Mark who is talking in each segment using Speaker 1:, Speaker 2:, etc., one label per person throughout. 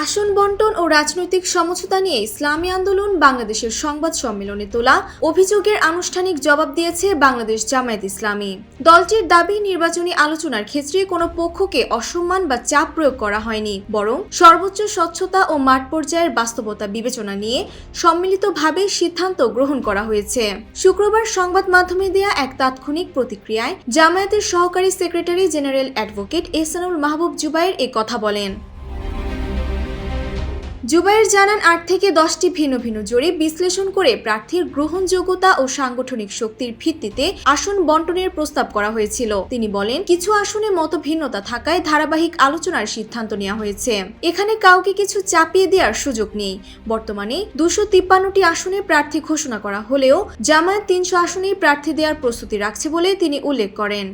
Speaker 1: আসন বন্টন ও রাজনৈতিক সমঝোতা নিয়ে ইসলামী আন্দোলন বাংলাদেশের সংবাদ সম্মেলনে তোলা অভিযোগের আনুষ্ঠানিক জবাব দিয়েছে বাংলাদেশ জামায়াত ইসলামী। দলটির দাবি, নির্বাচনী আলোচনার ক্ষেত্রে কোনো পক্ষকে অসম্মান বা চাপ প্রয়োগ করা হয়নি, বরং সর্বোচ্চ স্বচ্ছতা ও মাঠ পর্যায়ের বাস্তবতা বিবেচনা নিয়ে সম্মিলিতভাবে সিদ্ধান্ত গ্রহণ করা হয়েছে। শুক্রবার সংবাদ মাধ্যমে দেয়া এক তাৎক্ষণিক প্রতিক্রিয়ায় জামায়াতের সহকারী সেক্রেটারি জেনারেল অ্যাডভোকেট এহসানুল মাহবুব জুবায়ের এ কথা বলেন। জুবায়ের জানান, ৮ থেকে 10টি ভিন্ন ভিন্ন জরিপ বিশ্লেষণ করে প্রার্থীর গ্রহণযোগ্যতা ও সাংগঠনিক শক্তির ভিত্তিতে আসন বন্টনের প্রস্তাব করা হয়েছিল। তিনি বলেন, কিছু আসনে মতভিন্নতা থাকায় ধারাবাহিক আলোচনার সিদ্ধান্ত নেওয়া হয়েছে। এখানে কাউকে কিছু চাপিয়ে দেওয়ার সুযোগ নেই। বর্তমানে 253টি আসনে প্রার্থী ঘোষণা করা হলেও জামায়াত 300 আসনেই প্রার্থী দেওয়ার প্রস্তুতি রাখছে বলে তিনি উল্লেখ করেন।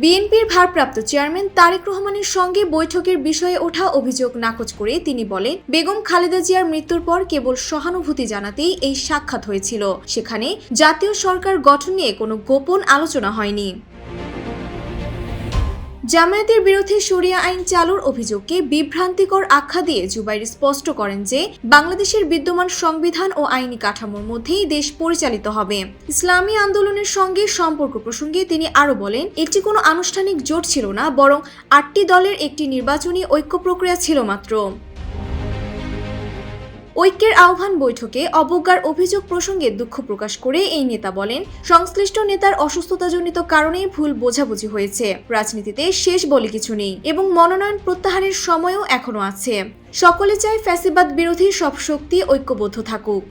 Speaker 1: বিএনপির ভারপ্রাপ্ত চেয়ারম্যান তারেক রহমানের সঙ্গে বৈঠকের বিষয়ে ওঠা অভিযোগ নাকচ করে তিনি বলেন, বেগম খালেদা জিয়ার মৃত্যুর পর কেবল সহানুভূতি জানাতেই এই সাক্ষাৎ হয়েছিল। সেখানে জাতীয় সরকার গঠন নিয়ে কোনো গোপন আলোচনা হয়নি। জামায়াতের বিরুদ্ধে শরিয়া আইন চালুর অভিযোগকে বিভ্রান্তিকর আখ্যা দিয়ে জুবায়ের স্পষ্ট করেন যে বাংলাদেশের বিদ্যমান সংবিধান ও আইনি কাঠামোর মধ্যেই দেশ পরিচালিত হবে। ইসলামী আন্দোলনের সঙ্গে সম্পর্ক প্রসঙ্গে তিনি আরও বলেন, এটি কোনো আনুষ্ঠানিক জোট ছিল না, বরং 8টি দলের একটি নির্বাচনী ঐক্য প্রক্রিয়া ছিল মাত্র। ঐক্যের আহ্বান বৈঠকে অবজ্ঞার অভিযোগ প্রসঙ্গে দুঃখ প্রকাশ করে এই নেতা বলেন, সংশ্লিষ্ট নেতার অসুস্থতাজনিত কারণেই ভুল বোঝাবুঝি হয়েছে। রাজনীতিতে শেষ বলে কিছু নেই এবং মনোনয়ন প্রত্যাহারের সময়ও এখনো আছে। সকলে চায় ফ্যাসিবাদ বিরোধী সব শক্তি ঐক্যবদ্ধ থাকুক।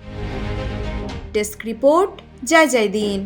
Speaker 1: ডেস্ক রিপোর্ট, জয় জয় দিন।